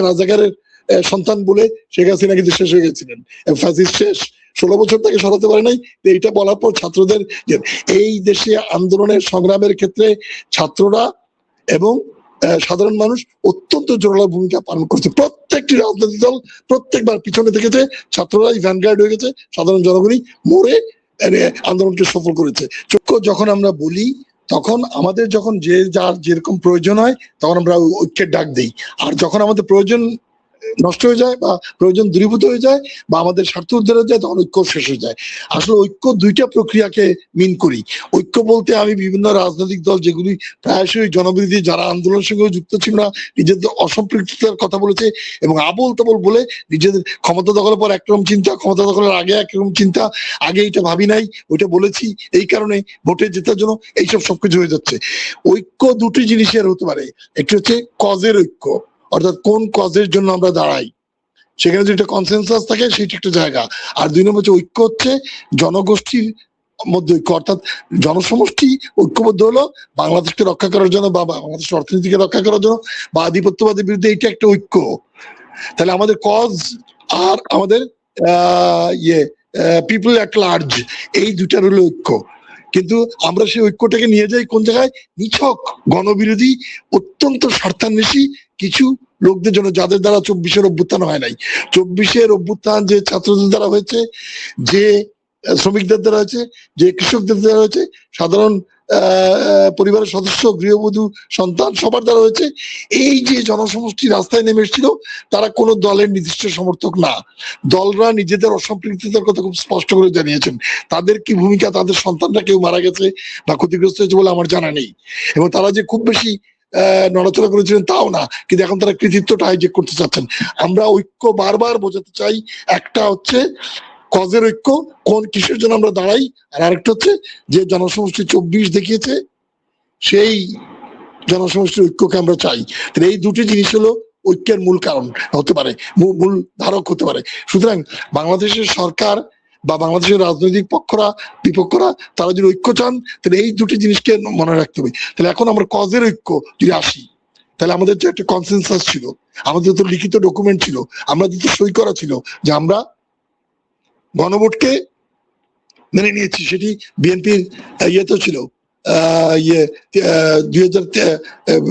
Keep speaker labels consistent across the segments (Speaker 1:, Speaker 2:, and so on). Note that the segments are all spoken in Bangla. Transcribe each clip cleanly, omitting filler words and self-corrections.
Speaker 1: রাজাকারের সন্তান বলে শেখ হাসিনা কিন্তু শেষ হয়ে গেছিলেন, ফ্যাসিস্ট শেষ, 16 বছর তাকে সরাতে পারে নাই। এইটা বলার পর ছাত্রদের এই দেশে আন্দোলনের সংগ্রামের ক্ষেত্রে ছাত্ররা এবং সাধারণ মানুষ অত্যন্ত জোরালো ভূমিকা পালন করছে। প্রত্যেকটি রাজনৈতিক দল প্রত্যেকবার পিছনে থেকেছে, ছাত্ররাই ভ্যানগার্ড হয়ে গেছে, সাধারণ জনগণই মরে আন্দোলনকে সফল করেছে। যখন আমরা বলি তখন আমাদের যখন যে যার যেরকম প্রয়োজন হয় তখন আমরা ঐক্যের ডাক দিই, আর যখন আমাদের প্রয়োজন নষ্ট হয়ে যায় বা প্রয়োজন দূরীভূত হয়ে যায় বা আমাদের স্বার্থ উদ্ধার হয়ে যায় তখন ঐক্য শেষ হয়ে যায়। আসলে ঐক্য দুইটা প্রক্রিয়াকে মিন করি। ঐক্য বলতে আমি বিভিন্ন রাজনৈতিক দল যেগুলি প্রায়শই জনবিরোধী, যারা আন্দোলনের সঙ্গে যুক্ত ছিল না, নিজেদের অসম্পৃক্ততার কথা বলেছে এবং আবোল তাবোল বলে নিজেদের ক্ষমতা দখলের পর একরকম চিন্তা, ক্ষমতা দখলের আগে একরকম চিন্তা, আগে এটা ভাবি নাই ওইটা বলেছি এই কারণে ভোটে জেতার জন্য, এইসব সবকিছু হয়ে যাচ্ছে। ঐক্য দুটি জিনিসের হতে পারে, একটি হচ্ছে কজের ঐক্য, অর্থাৎ কোন কজের জন্য আমরা দাঁড়াই, সেখানে যদি একটা কনসেনসাস থাকে সেটা একটা জায়গা। আর 2 নম্বর হচ্ছে ঐক্য হচ্ছে জনগোষ্ঠীর মধ্যে ঐক্য, অর্থাৎ জনসমষ্টি ঐক্যবদ্ধ হলো বাংলাদেশকে রক্ষা করার জন্য বা বাংলাদেশের অর্থনীতিকে রক্ষা করার জন্য বা আধিপত্যবাদের বিরুদ্ধে, এটা একটা ঐক্য। তাহলে আমাদের কজ আর আমাদের পিপল অ্যাট লার্জ, এই দুটার হলো ঐক্য। কিন্তু আমরা সেই ঐক্যটাকে নিয়ে যাই কোন জায়গায়? নিছক গণবিরোধী, অত্যন্ত স্বার্থান্বেষী কিছু লোকদের জন্য, যাদের দ্বারা 24-এর অভ্যুত্থান হয় নাই। 24-এর অভ্যুত্থান যে ছাত্রদের দ্বারা হয়েছে, যে শ্রমিকদের দ্বারা হয়েছে, যে কৃষকদের দ্বারা হয়েছে, সাধারণ পরিবারের সদস্য, গৃহবধূ, সন্তান, সবার দ্বারা হয়েছে। এই যে জনসমষ্টি রাস্তায় নেমে এসেছিল, তারা কোনো দলের নির্দিষ্ট সমর্থক না। দলরা নিজেদের অসম্পৃক্ততার কথা খুব স্পষ্ট করে জানিয়েছেন। তাদের কি ভূমিকা, তাদের সন্তানরা কেউ মারা গেছে বা ক্ষতিগ্রস্ত হয়েছে বলে আমার জানা নেই, এবং তারা যে খুব বেশি নড়াচড়া করেছিলেন তাও না, কিন্তু এখন তারা কৃতিত্বটা হাইজেক করতে চাচ্ছেন। আমরা ঐক্য বারবার বোঝাতে চাই, একটা হচ্ছে কজের ঐক্য, কোন কিসের জন্য আমরা দাঁড়াই, আর আরেকটা হচ্ছে যে জনসমষ্টি 24 দেখিয়েছে সেই জনসমষ্টির ঐক্যকে আমরা চাই। এই দুটি জিনিস হলো ঐক্যের মূল কারণ হতে পারে, মূল ধারক হতে পারে। সুতরাং বাংলাদেশের সরকার বা বাংলাদেশের রাজনৈতিক পক্ষরা বিপক্ষরা তারা যদি ঐক্য চান, তাহলে এই দুটি জিনিসকে মনে রাখতে হবে। তাহলে এখন আমরা কজের ঐক্য যদি আসি, তাহলে আমাদের যে একটা কনসেনসাস ছিল, আমাদের তো লিখিত ডকুমেন্ট ছিল, আমাদের তো সই করা ছিল যে আমরা গণভোটকে মেনে নিয়েছি। সেটি বিএনপির ইয়েতে ছিল, 2000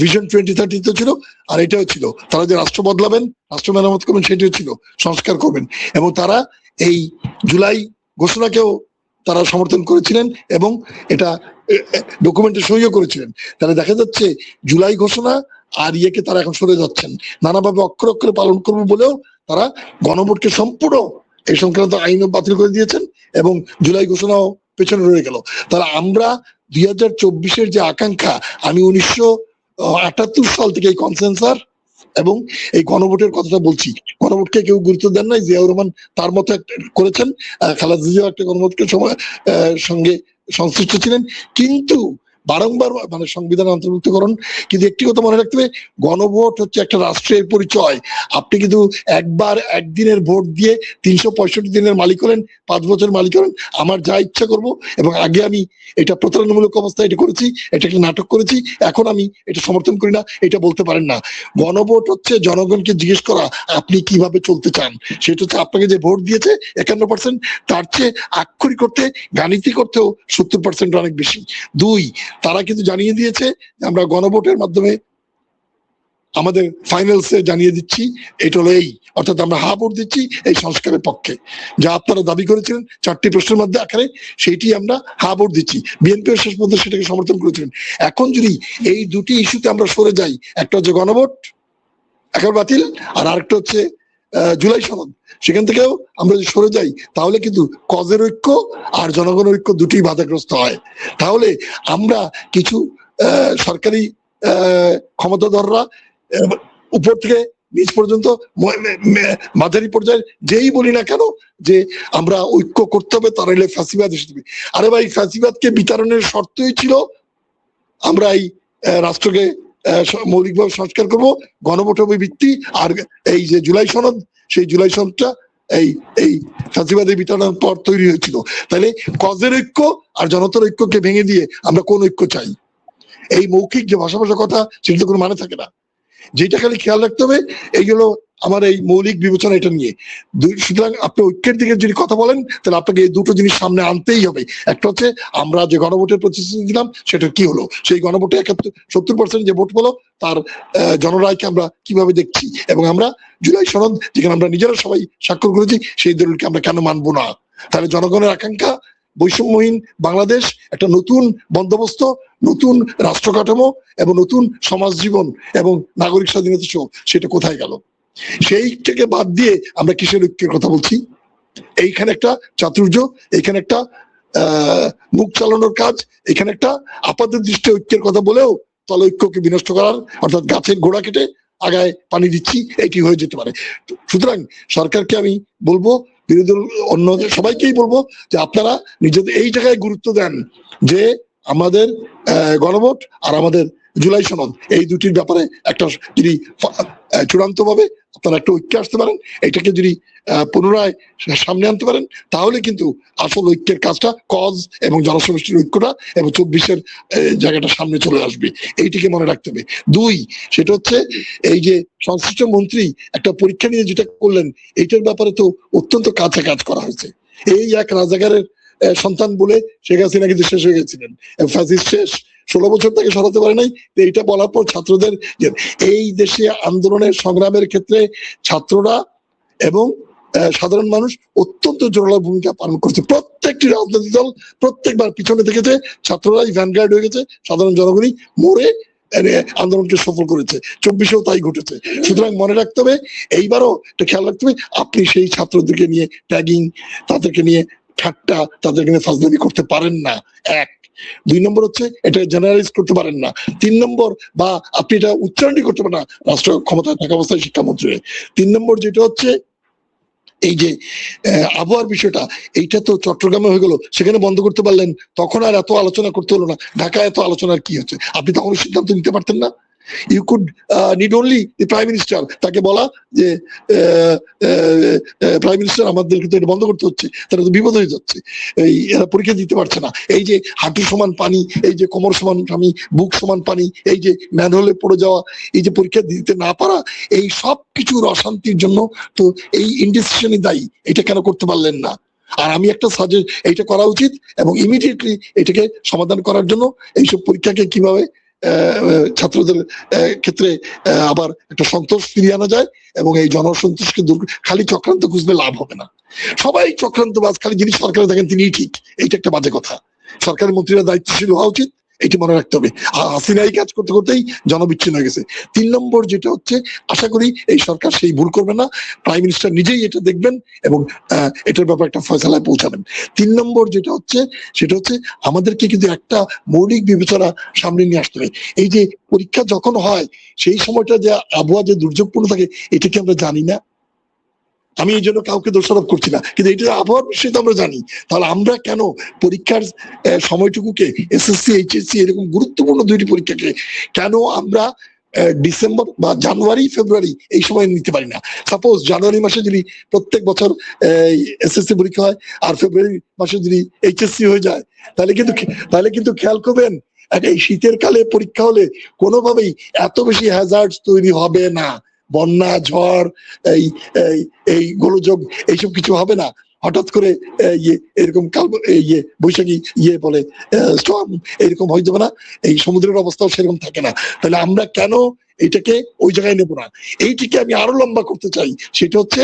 Speaker 1: ভিশন 2030 তো ছিল, আর এটাও ছিল। তারা যে রাষ্ট্র বদলাবেন, রাষ্ট্র মেরামত করবেন, সেটিও ছিল, সংস্কার করবেন, এবং তারা এই জুলাই ঘোষণাকেও তারা সমর্থন করেছিলেন এবং এটা ডকুমেন্টে সইও করেছিলেন। তাহলে দেখা যাচ্ছে জুলাই ঘোষণা আর ইয়েকে তারা এখন সরে যাচ্ছেন, নানাভাবে অক্ষরে অক্ষরে পালন করবো বলেও তারা গণভোটকে সম্পূর্ণ এই সংক্রান্ত আইনও বাতিল করে দিয়েছেন এবং জুলাই ঘোষণাও পেছনে রয়ে গেল। তাহলে আমরা 2024-এর যে আকাঙ্ক্ষা, আমি 1978 সাল থেকে এই কনসেনসাস এবং এই গণভোটের কথাটা বলছি। গণভোটকে কেউ গুরুত্ব দেন নাই, জিয়াউর রহমান তার মতো করেছেন, খালেদা জিয়াও একটা গণভোটের সঙ্গে সংশ্লিষ্ট ছিলেন, কিন্তু বারংবার মানে সংবিধান অন্তর্ভুক্তকরণ। কিন্তু একটি কথা মনে রাখতে হবে, গণভোট হচ্ছে একটা রাষ্ট্রের পরিচয়। আপনি কিন্তু একবার একদিনের ভোট দিয়ে 365 দিনের মালিক হলেন, 5 বছর মালিক হলেন, আমার যা ইচ্ছা করব, এবং আগে আমি এটা প্রতারণামূলক অবস্থায় এটা করেছি, এটা একটা নাটক করেছি, এখন আমি এটা সমর্থন করি না, এটা বলতে পারেন না। গণভোট হচ্ছে জনগণকে জিজ্ঞেস করা আপনি কিভাবে চলতে চান। সেটা হচ্ছে আপনাকে যে ভোট দিয়েছে 51%, তার চেয়ে আক্ষরিক করতে, গাণিতিক করতেও 70% অনেক বেশি। 2, তারা কিন্তু জানিয়ে দিয়েছে আমরা গণভোটের মাধ্যমে আমাদের ফাইনালসে জানিয়ে দিচ্ছি, এটা হলো এই, অর্থাৎ আমরা হা ভোট দিচ্ছি এই সংস্কারের পক্ষে, যা আপনারা দাবি করেছিলেন 4টি প্রশ্নের মধ্যে আকারে, সেইটি আমরা হা ভোট দিচ্ছি। বিএনপি শেষ পর্যন্ত সেটাকে সমর্থন করেছিলেন। এখন যদি এই দুটি ইস্যুতে আমরা সরে যাই, একটা হচ্ছে গণভোট এখন বাতিল, আর আরেকটা হচ্ছে জুলাই সনদ, সেখান থেকেও আমরা যদি সরে যাই, তাহলে কিন্তু কজের ঐক্য আর জনগণের ঐক্য দুটি বাধাগ্রস্ত হয়। তাহলে আমরা কিছু সরকারি ক্ষমতাধররা উপর থেকে নিচ পর্যন্ত মাঝারি পর্যায়ে যেই বলি না কেন যে আমরা ঐক্য করতে হবে, তারা হলে ফ্যাসিবাদ এসে দেবে। আরে ভাই, ফ্যাসিবাদকে বিতরণের শর্তই ছিল আমরা এই রাষ্ট্রকে মৌলিকভাবে সংস্কার করব, গণভোট হবে ভিত্তি, আর এই যে জুলাই সনদ, সেই জুলাই সনদটা এই ফ্যাসিবাদের বিতরণের পর তৈরি হয়েছিল। তাহলে কজের ঐক্য আর জনতার ঐক্যকে ভেঙে দিয়ে আমরা কোন ঐক্য চাই? এই মৌখিক যে ভাষা কথা, সেটা তো কোনো মানে থাকে না। যেটা খালি খেয়াল রাখতে হবে এই হলো আমার এই মৌলিক বিবেচনা এটা নিয়ে। সুতরাং আপনি ঐক্যের দিকে যদি কথা বলেন তাহলে আপনাকে এই দুটো জিনিস সামনে আনতেই হবে। একটা হচ্ছে আমরা যে গণভোটের প্রতিশ্রুতি দিলাম সেটা কি হলো, সেই গণভোটে 70% যে ভোট হলো তার জনরায়কে আমরা কিভাবে দেখছি, এবং আমরা জুলাই সনদ যেখানে আমরা নিজেরা সবাই স্বাক্ষর করেছি সেই দলিলকে আমরা কেন মানবো না। তাহলে জনগণের আকাঙ্ক্ষা বৈষম্যহীন বাংলাদেশ, একটা নতুন বন্দোবস্ত, নতুন রাষ্ট্র কাঠামো এবং নতুন সমাজ জীবন এবং নাগরিক স্বাধীনতা সহ সেটা কোথায় গেল? সেইটাকে বাদ দিয়ে আমরা কিসের ঐক্যের কথা বলছি? এইখানে একটা চাতুর্য, এইখানে একটা মুখ চালানোর কাজ, এখানে একটা আপাত দৃষ্টি ঐক্যের কথা বলেও তল ঐক্যকে বিনষ্ট করার, অর্থাৎ গাছের গোড়া কেটে আগায় পানি দিচ্ছি, এটি হয়ে যেতে পারে। সুতরাং সরকারকে আমি বলবো, বিরোধী অন্য সবাইকেই বলবো যে আপনারা নিজেদের এই জায়গায় গুরুত্ব দেন যে আমাদের গণভোট আর আমাদের জুলাই সনদ এই দুটির ব্যাপারে একটা যদি চূড়ান্ত ভাবে আপনারা একটা ঐক্যে আসতে পারেন, এটাকে যদি পুনরায় সামনে আনতে পারেন, তাহলে কিন্তু আসল ঐক্যের কাজটা কজ এবং জনসমষ্টির ঐক্যটা এবং 24-এর জায়গাটা সামনে চলে আসবে। এইটিকে মনে রাখতে হবে। দুই, সেটা হচ্ছে এই যে সংশ্লিষ্ট মন্ত্রী একটা পরীক্ষা নিয়ে যেটা করলেন, এইটার ব্যাপারে তো অত্যন্ত কাছে কাজ করা হয়েছে। এই এক রাজাগারের সন্তান বলে শেখ হাসিনা কিন্তু শেষ হয়ে গেছিলেন, ফ্যাসিস্ট শেষ, 16 বছর তাকে সরাতে পারে নাই। এইটা বলার পর ছাত্রদের এই দেশে আন্দোলনের সংগ্রামের ক্ষেত্রে ছাত্ররা এবং সাধারণ মানুষ অত্যন্ত জোরালো ভূমিকা পালন করছে। প্রত্যেকটি রাজনৈতিক দল প্রত্যেকবার পিছনে থেকেছে, ছাত্ররাই ভ্যানগার্ড হয়ে গেছে, সাধারণ জনগণই মরে আন্দোলনকে সফল করেছে। 24-এও তাই ঘটেছে। সুতরাং মনে রাখতে হবে, এইবারও এটা খেয়াল রাখতে হবে, আপনি সেই ছাত্রদেরকে নিয়ে ট্যাগিং, তাদেরকে নিয়ে ঠাট্টা, তাদেরকে নিয়ে ফাজলামি করতে পারেন না। এক। 2 নম্বর হচ্ছে এটা জেনারেলাইজ করতে পারেন না। 3 নম্বর, বা আপনি এটা উচ্চারণই করতে পারেন না রাষ্ট্র ক্ষমতায় থাকা অবস্থায় শিক্ষামন্ত্রী। 3 নম্বর যেটা হচ্ছে এই যে আবহাওয়ার বিষয়টা, এইটা তো চট্টগ্রামে হয়ে গেল, সেখানে বন্ধ করতে পারলেন, তখন আর এত আলোচনা করতে হলো না। ঢাকায় এত আলোচনার কি হচ্ছে? আপনি তখন সিদ্ধান্ত নিতে পারতেন না? You could need only the prime minister, তাকে বলা যে প্রাইম মিনিস্টার আমাদেরকে তো এটা বন্ধ করতে হচ্ছে, তারা তো বিপদ হয়ে যাচ্ছে, এই এরা পরীক্ষা দিতে পারছে না। এই যে হাঁটু সমান পানি, এই যে কোমর সমান পানি, বুক সমান পানি, এই যে ম্যানহোলে পড়ে যাওয়া, এই যে পরীক্ষা দিতে না পারা, এই সব কিছুর অশান্তির জন্য তো এই ইনডিসিশনই দায়ী। এটা কেন করতে পারলেন না? আর আমি একটা সাজেস্ট, এইটা করা উচিত এবং ইমিডিয়েটলি এটাকে সমাধান করার জন্য এইসব পরীক্ষাকে কিভাবে ছাত্রদের ক্ষেত্রে আবার একটা সন্তোষ ফিরিয়ে আনা যায় এবং এই জনসন্তোষকে দূর। খালি চক্রান্ত খুঁজলে লাভ হবে না। সবাই চক্রান্তবাজ, খালি যিনি সরকারে থাকেন তিনি ঠিক, এইটা একটা বাজে কথা। সরকারের মন্ত্রীরা দায়িত্বশীল হওয়া উচিত, এটি মনে রাখতে হবে। হাসিনা এই কাজ করতে করতেই জনবিচ্ছিন্ন হয়ে গেছে। 3 নম্বর যেটা হচ্ছে, আশা করি এই সরকার সেই ভুল করবে না, প্রাইম মিনিস্টার নিজেই এটা দেখবেন এবং এটার ব্যাপারে একটা ফয়সালায় পৌঁছাবেন। 3 নম্বর যেটা হচ্ছে সেটা হচ্ছে আমাদেরকে কিন্তু একটা মৌলিক বিবেচনা সামনে নিয়ে আসতে হবে। এই যে পরীক্ষা যখন হয় সেই সময়টা যে আবহাওয়া যে দুর্যোগপূর্ণ থাকে, এটা কি আমরা জানি না? আমি এই জন্য কাউকে দোষারোপ করছি না, কিন্তু এটা আবহাওয়ার বিষয় তো আমরা জানি। তাহলে আমরা কেন পরীক্ষার সময়টুকুকে, এসএসসি এইচএসসি এরকম গুরুত্বপূর্ণ 2টি পরীক্ষাকে কেন আমরা ডিসেম্বর বা জানুয়ারি ফেব্রুয়ারি এই সময় নিতে পারি না? সাপোজ জানুয়ারি মাসে যদি প্রত্যেক বছর এসএসসি পরীক্ষা হয় আর ফেব্রুয়ারি মাসে যদি এইচএসসি হয়ে যায়, তাহলে কিন্তু খেয়াল করবেন এই শীতের কালে পরীক্ষা হলে কোনোভাবেই এত বেশি হ্যাজার্ড তৈরি হবে না। বন্যা, ঝড়, এই এই গোলযোগ এইসব কিছু হবে না। হঠাৎ করে এরকম বৈশাখী বলে স্টর্ম এরকম হয়ে যাবে না। এই সমুদ্রের অবস্থাও সেরকম থাকে না। তাহলে আমরা কেন এইটাকে ওই জায়গায় নেব না? এইটিকে আমি আরো লম্বা করতে চাই। সেটা হচ্ছে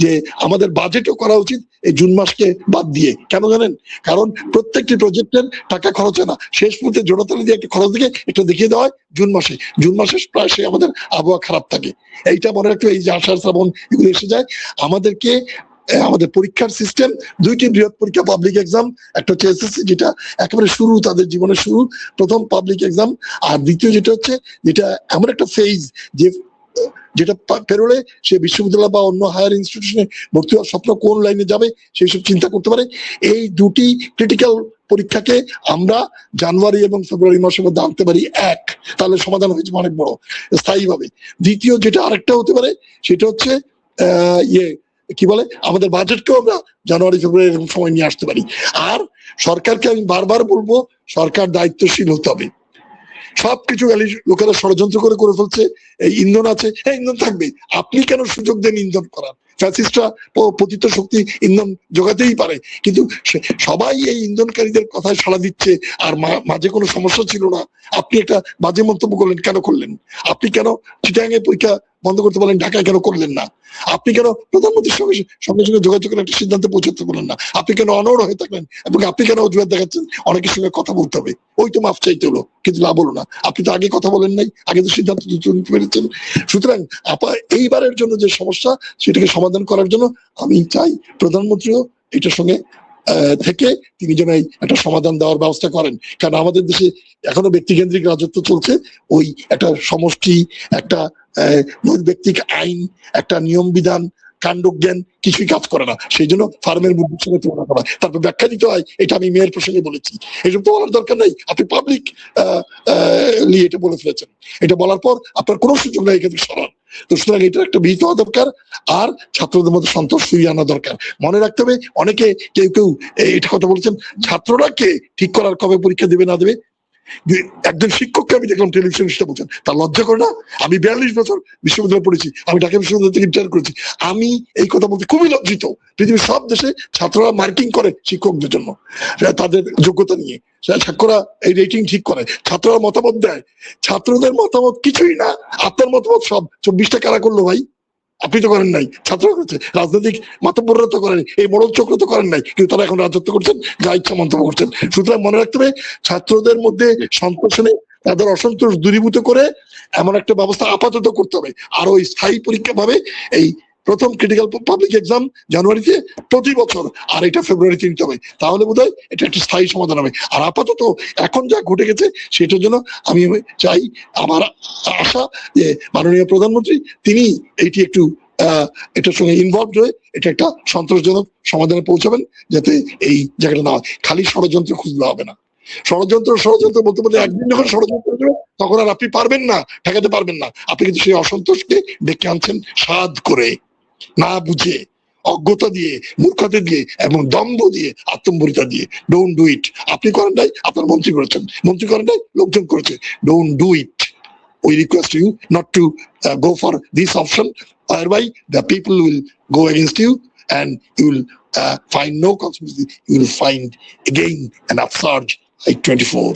Speaker 1: যে আমাদের বাজেটও করা উচিত এই জুন মাসকে বাদ দিয়ে। কেন জানেন? কারণ প্রত্যেকটি প্রজেক্টের টাকা খরচ হয় না, শেষ মুহূর্তে জোড়াতালি দিয়ে একটা খরচ দিকে একটা দেখিয়ে দেওয়া হয় জুন মাসে। জুন মাসে প্রায় সে আমাদের আবহাওয়া খারাপ থাকে। এইটা মনে রাখতে, এই যে আষাঢ় শ্রাবণ এগুলো এসে যায়, আমাদেরকে আমাদের পরীক্ষার সিস্টেম 2টি বৃহৎ পরীক্ষা, পাবলিক এক্সাম, একটা হচ্ছে এসএসসি যেটা একেবারে শুরু, তাদের জীবনের শুরু, প্রথম পাবলিক এক্সাম, আর দ্বিতীয় যেটা হচ্ছে যেটা এমন একটা ফেজ যেটা পেরোলে সে বিশ্ববিদ্যালয় বা অন্য হায়ার ইনস্টিটিউশনে ভর্তি হওয়ার স্বপ্ন কোন লাইনে যাবে সেই সব চিন্তা করতে পারে। এই 2টি ক্রিটিক্যাল পরীক্ষাকে আমরা জানুয়ারি এবং ফেব্রুয়ারি মাসের মধ্যে আনতে পারি, এক, তাহলে সমাধান হয়েছে অনেক বড় স্থায়ীভাবে। দ্বিতীয় যেটা আরেকটা হতে পারে সেটা হচ্ছে কি বলে, আমাদের বাজেটকেও আমরা জানুয়ারি ফেব্রুয়ারি এরকম সময় নিয়ে আসতে পারি। আর সরকারকে আমি বারবার বলবো, সরকার দায়িত্বশীল হতে হবে। সবকিছু লোকেরা ষড়যন্ত্র করে ফেলছে। এই ইন্ধন আছে, হ্যাঁ ইন্ধন থাকবে, আপনি কেন সুযোগ দেন ইন্ধন করার? ফ্যাসিস্টরা পতিত শক্তি ইন্ধন যোগাতেই পারে, কিন্তু সবাই এই ইন্ধনকারীদের কথায় সাড়া দিচ্ছে, আর মাঝে কোনো সমস্যা ছিল না। আপনি একটা বাজে মন্তব্য করলেন, কেন করলেন? আপনি কেন চিটাগাঙে পরীক্ষা বন্ধ করতে বলেন, ঢাকায় কেন করলেন না? আপনি কেন প্রধানমন্ত্রীর সঙ্গে সঙ্গে সঙ্গে যোগাযোগ করে একটা সিদ্ধান্তে পৌঁছাতে বলেন না? আপনি কেন অনড় হয়ে থাকলেন, এবং আপনি কেন অজুহাত দেখাচ্ছেন অনেকের সঙ্গে কথা বলতে হবে? ওই তো মাফ চাইতে হলো, কিন্তু লাভ হলো না। আপনি তো আগে কথা বলেন নাই, আগে তো সিদ্ধান্ত নিতে পেরেছেন। সুতরাং এইবারের জন্য যে সমস্যা, সেটাকে সমাধান করার জন্য আমি চাই প্রধানমন্ত্রীও এটার সঙ্গে থেকে তিনি যেন একটা সমাধান দেওয়ার ব্যবস্থা করেন। কারণ আমাদের দেশে এখনো ব্যক্তিকেন্দ্রিক রাজত্ব চলছে। ওই একটা সমষ্টি, একটা ব্যক্তিক আইন, একটা নিয়ম বিধান, কাণ্ডজ্ঞান কিছুই কাজ করে না। সেই জন্য ফার্মের মুরগির সঙ্গে তুলনা করা, তারপর ব্যাখ্যা দিতে হয় এটা আমি মেয়ের প্রসঙ্গে বলেছি, এইসব তো বলার দরকার নাই। আপনি পাবলিক এটা বলে ফেলেছেন, এটা বলার পর আপনার কোনো সুযোগ নেই এখানে সরান। তো সুতরাং এটা একটা বিহিত হওয়া দরকার, আর ছাত্রদের মধ্যে সন্তোষ ফিরিয়ে আনা দরকার। মনে রাখতে হবে, অনেকে কেউ এটা কথা বলছেন, ছাত্ররা কে ঠিক করার কবে পরীক্ষা দেবে না দেবে? একজন শিক্ষককে আমি দেখলাম টেলিভিশন সেটা বলছেন, তার লজ্জা করে না? আমি 42 বছর বিশ্ববিদ্যালয় পড়েছি, আমি ঢাকা বিশ্ববিদ্যালয় থেকে রিটায়ার করেছি, আমি এই কথা বলতে খুবই লজ্জিত। পৃথিবীর সব দেশে ছাত্ররা মার্কিং করে শিক্ষকদের জন্য, তাদের যোগ্যতা নিয়ে ছাত্ররা এই রেটিং ঠিক করে, ছাত্ররা মতামত দেয়। ছাত্রদের মতামত কিছুই না, আপনার মতামত সব। 24টা কারা করলো ভাই? আপনি তো করেন নাই, ছাত্ররা করেছে। রাজনৈতিক মাতব্বররা তো করেন, এই মোড়ল চক্র তো করেন নাই, কিন্তু তারা এখন রাজত্ব করছেন, যা ইচ্ছা মন্তব্য করছেন। সুতরাং মনে রাখতে হবে, ছাত্রদের মধ্যে সন্তোষ এনে তাদের অসন্তোষ দূরীভূত করে এমন একটা ব্যবস্থা আপাতত করতে হবে। আর ওই স্থায়ী পরীক্ষা ভাবে এই প্রথম ক্রিটিক্যাল পাবলিক এক্সাম জানুয়ারিতে প্রতি বছর, আর এটা ফেব্রুয়ারিতে নিতে হবে, তাহলে বোধহয় এটা একটা স্থায়ী সমাধান হবে। আর আপাতত এখন যা ঘটে গেছে সেটার জন্য আমি চাই, আমার আশা যে মাননীয় প্রধানমন্ত্রী তিনি এইটি একটু এটার সঙ্গে ইনভলভ হয়ে এটা একটা সন্তোষজনক সমাধানে পৌঁছাবেন, যাতে এই জায়গাটা না হয়। খালি ষড়যন্ত্র খুঁজলে হবে না। ষড়যন্ত্র বলতে বলতে একদিন যখন ষড়যন্ত্র করবে, তখন আর আপনি পারবেন না, ঠেকাতে পারবেন না। আপনি কিন্তু সেই অসন্তোষকে ডেকে আনছেন সাধ করে, না বুঝে, অজ্ঞতা দিয়ে, মূর্খতা দিয়ে, এবং দম্ভ দিয়ে, আত্মম্বরিতা দিয়ে। Don't do it. আপনি করেন নাই, আপনার মন্ত্রী করেছেন, মন্ত্রী করেন নাই, লোকজন করেছে। Don't do it. We request you not to go for this option, whereby the people will go against you, and you will find no consequences. You will find again an upsurge like 24.